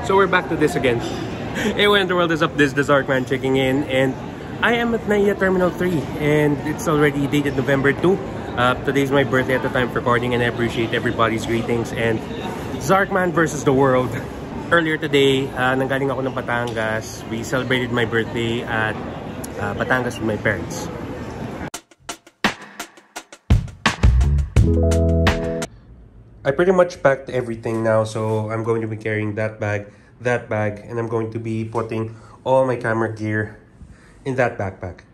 So we're back to this again. Hey, what in the world is up? This is the Zarkman checking in, and I am at NAIA Terminal 3, and it's already dated November 2. Today's my birthday at the time of recording, and I appreciate everybody's greetings. And Zarkman versus the world. Earlier today, nanggaling ako ng Batangas. We celebrated my birthday at Batangas with my parents. I pretty much packed everything now, so I'm going to be carrying that bag, and I'm going to be putting all my camera gear in that backpack.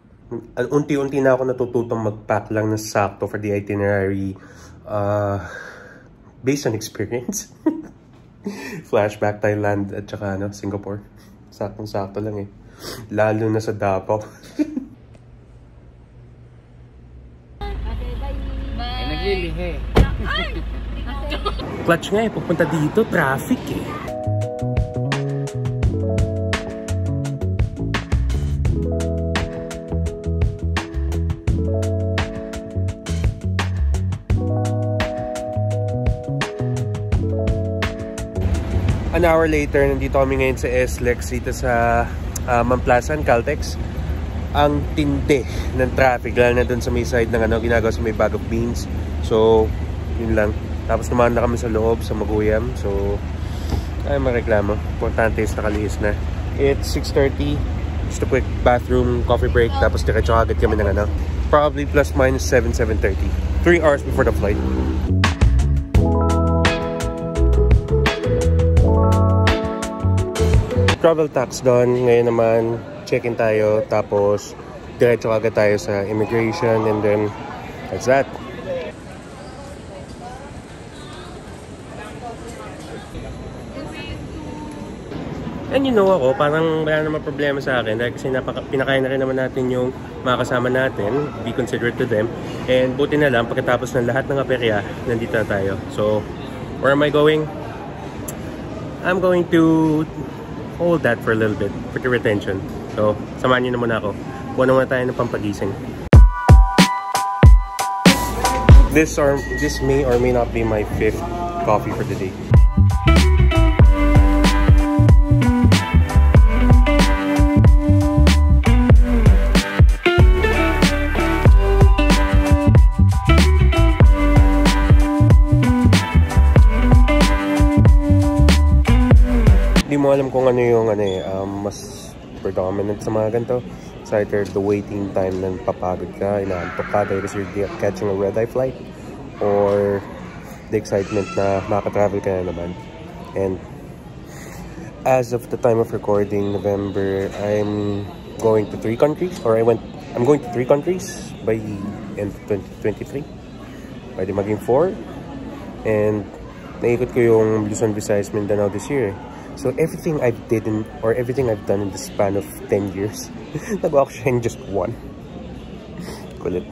Unti-unti na ako natututong mag-pack lang na sakto for the itinerary based on experience. Flashback Thailand at saka Singapore. Saktong-sakto lang eh. Lalo na sa Davao. Naglilihi. Clutch nga eh, pupunta dito, traffic eh. An hour later, nandito kami ngayon sa SLEX dito sa Mamplasan, Caltex. Ang tindi ng traffic, lalo na dun sa may side ng ginagawa sa may Bag of Beans. So, yun lang. Tapos naman na kami sa loob, sa Maguyam. So, ay mareklamo. Importante is nakalihis na. It's 6:30. Just a quick bathroom, coffee break. Tapos diretso agad kami ng probably plus minus 7:30. 3 hours before the flight. Travel tax done. Ngayon naman, check-in tayo. Tapos, diretso agad tayo sa immigration. And then, that's that. And you know ako, parang wala naman problema sa akin dahil kasi pinakain na rin naman natin yung mga kasama natin, be considerate to them. And buti na lang, pagkatapos ng lahat ng aperya, nandito na tayo. So, where am I going? I'm going to hold that for a little bit, for the retention. So, samahan nyo na muna ako. Buwan naman tayo ng pampagising. This may or may not be my 5th coffee for the day. Hindi mo alam kung ano yung mas predominant sa mga ganito. It's either the waiting time na papagod ka, inaantok ka dahil kasi you're catching a red-eye flight, or the excitement na makatravel ka na naman. And as of the time of recording, November, I'm going to 3 countries, or I'm going to 3 countries by end of 2023. Pwede maging 4. And naikot ko yung Luzon, Visayas, Mindanao this year. So everything I've done in the span of 10 years, nagawa ko siya in just 1. Kulit.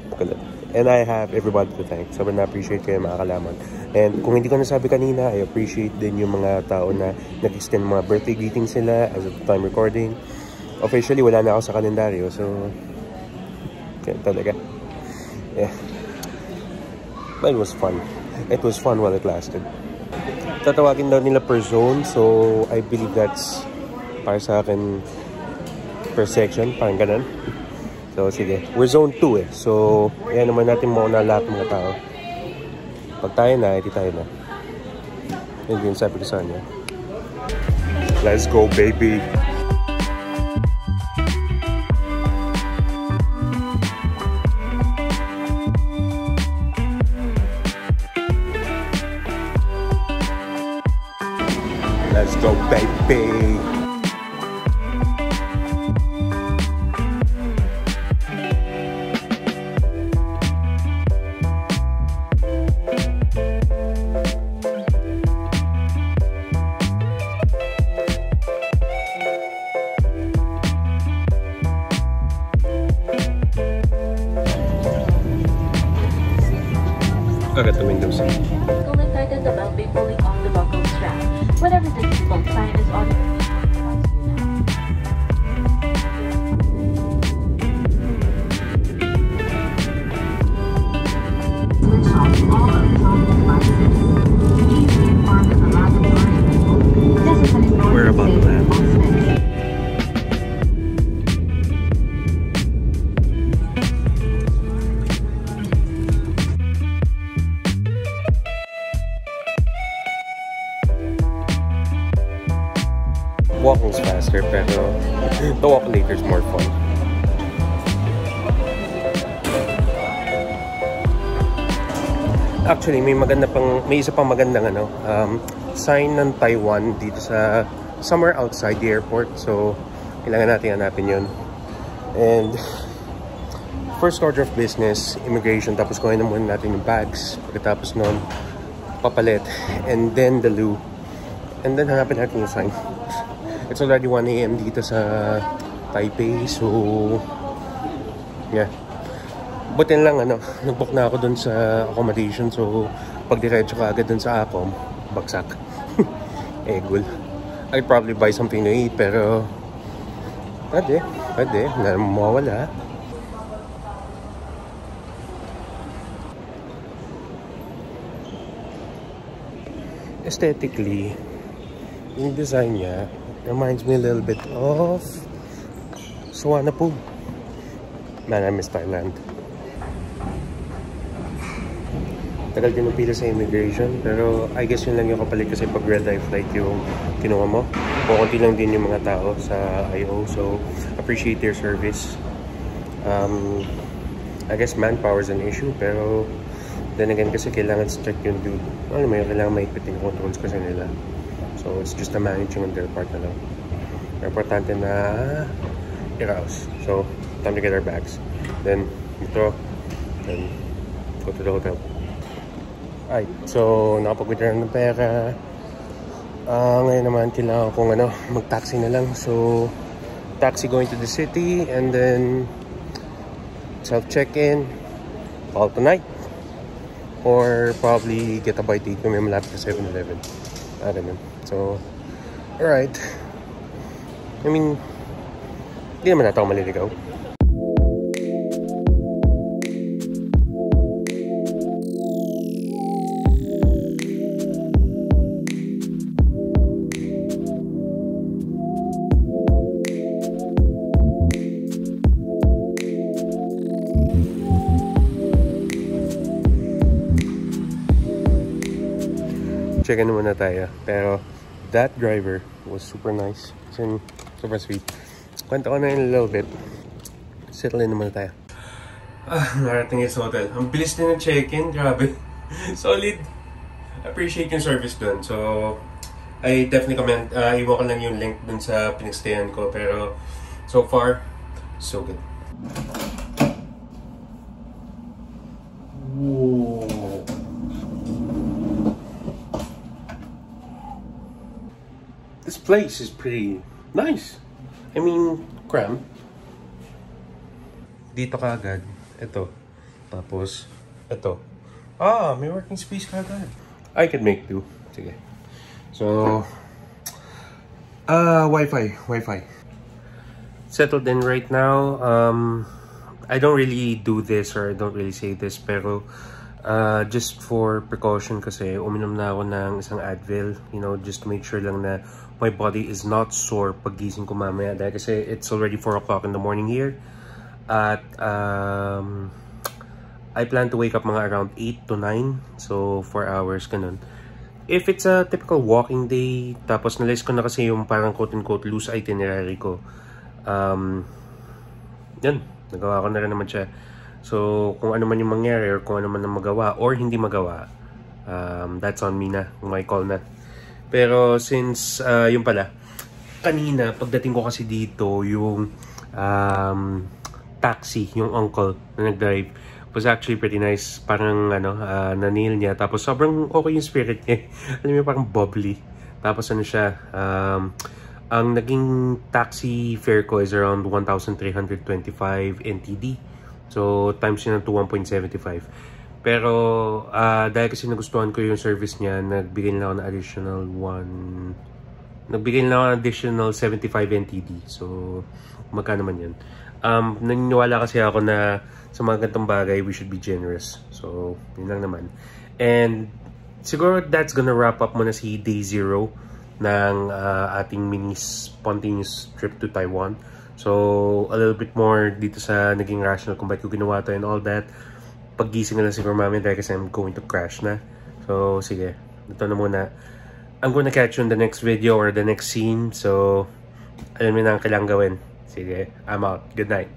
And I have everybody to thank. Sobrang na-appreciate ko yung mga kalaman. And kung hindi ko nasabi kanina, I appreciate din yung mga tao na nag-extend mga birthday greetings sila as of the time recording. Officially, wala na ako sa kalendaryo. So, kaya talaga. Yeah. But it was fun. It was fun while it lasted. Tatawagin daw nila per zone, so I believe that's para sa akin per section, parang ganun. So sige, we're zone 2 eh, so ayan naman natin muna lahat ng mga tao. Pag tayo na, hindi tayo na. Yun yung sabi ko sa kanya. Let's go baby! Let's go, baby! Agad the windows. Tighten the belt by pulling off the buckle strap. Whenever the seatbelt sign is on, walking's faster, pero the walk later is more fun. Actually, may isa pang magandang sign ng Taiwan dito sa somewhere outside the airport. So, kailangan natin hanapin yun. And first order of business, immigration. Tapos kuhain na muna natin yung bags. Pagkatapos nun, papalit. And then the loo. And then hanapin natin yung sign. It's already 1 AM dito sa Taipei. So, yeah. Buti lang, nag-book na ako dun sa accommodation. So, pag diretso ka agad dun sa Acom, bagsak. Egul. I'd probably buy something to eat, pero pwede, na mawawala. Aesthetically, yung design niya reminds me a little bit of Suvarnabhumi. Man, I miss Thailand. Tagal din ng pila sa immigration, pero I guess yun lang yung kapalit kasi pag red eye flight yung kinuha mo. Kukunti lang din yung mga tao sa IO, so appreciate their service. I guess manpower is an issue, pero then again kasi kailangan strict yung dude. Ano mo yun, kailangan maikpit yung controls kasi nila. So it's just a managing on their part na lang. Importante na i-rouse. So, time to get our bags. Then, ito, then go to the hotel. Alright, so nakapag-withdraw ng pera. Ngayon naman kailangan kong mag-taxi na lang. So, taxi going to the city and then self-check-in, call tonight. Or probably get a bite to eat kung may malapit sa 7-Eleven. Ganun. So, alright. I mean, hindi naman natin ako maliligaw. Check-in muna tayo. Pero that driver was super nice. Super sweet. Kwento ko na yun a little bit. Settle in naman tayo. Narating sa hotel. Ang bilis din ng check-in. Grabe. Solid. Appreciate yung service dun. So, I definitely commend. Iwan ko lang yung link dun sa pinagstayan ko. Pero, so far, so good. Whoa. This place is pretty nice. I mean, cramped. Dito ka agad. Ito. Tapos, ito. May working space ka agad. I could make do. Sige. So, Wi-Fi. Settled in right now. I don't really do this or I don't really say this, pero just for precaution kasi uminom na ako ng isang Advil, just to make sure lang na my body is not sore pag gising ko mamaya dahil kasi it's already 4 o'clock in the morning here at I plan to wake up mga around 8 to 9, so 4 hours ganun. If it's a typical walking day, tapos na-list ko na kasi yung parang quote-unquote loose itinerary ko, yan, nagawa ko na rin naman siya. So, kung ano man yung mangyari or kung ano man ang magawa or hindi magawa, that's on me na, my call na. Pero since, yun pala, kanina, pagdating ko kasi dito, yung taxi, yung uncle na nag-drive, was actually pretty nice. Parang, na-nail niya. Tapos, sobrang okay yung spirit niya. Alam mo, parang bubbly. Tapos, siya, ang naging taxi fare ko is around 1,325 NTD. So, times yun to 1.75. Pero, dahil kasi nagustuhan ko yung service niya, nagbigay nila ako ng additional 75 NTD. So, magkano man yan. Naniniwala kasi ako na sa mga ganitong bagay, we should be generous. So, yun lang naman. And, siguro that's gonna wrap up muna si day 0 ng ating mini spontaneous trip to Taiwan. So, a little bit more dito sa naging rational kung bakit ko ginawa to and all that. Paggising na lang siguro mami dahil kasi I'm going to crash na. So, sige. Ito na muna. I'm gonna catch you in the next video or the next scene. So, alam mo na ang kailangang gawin. Sige, I'm out. Good night.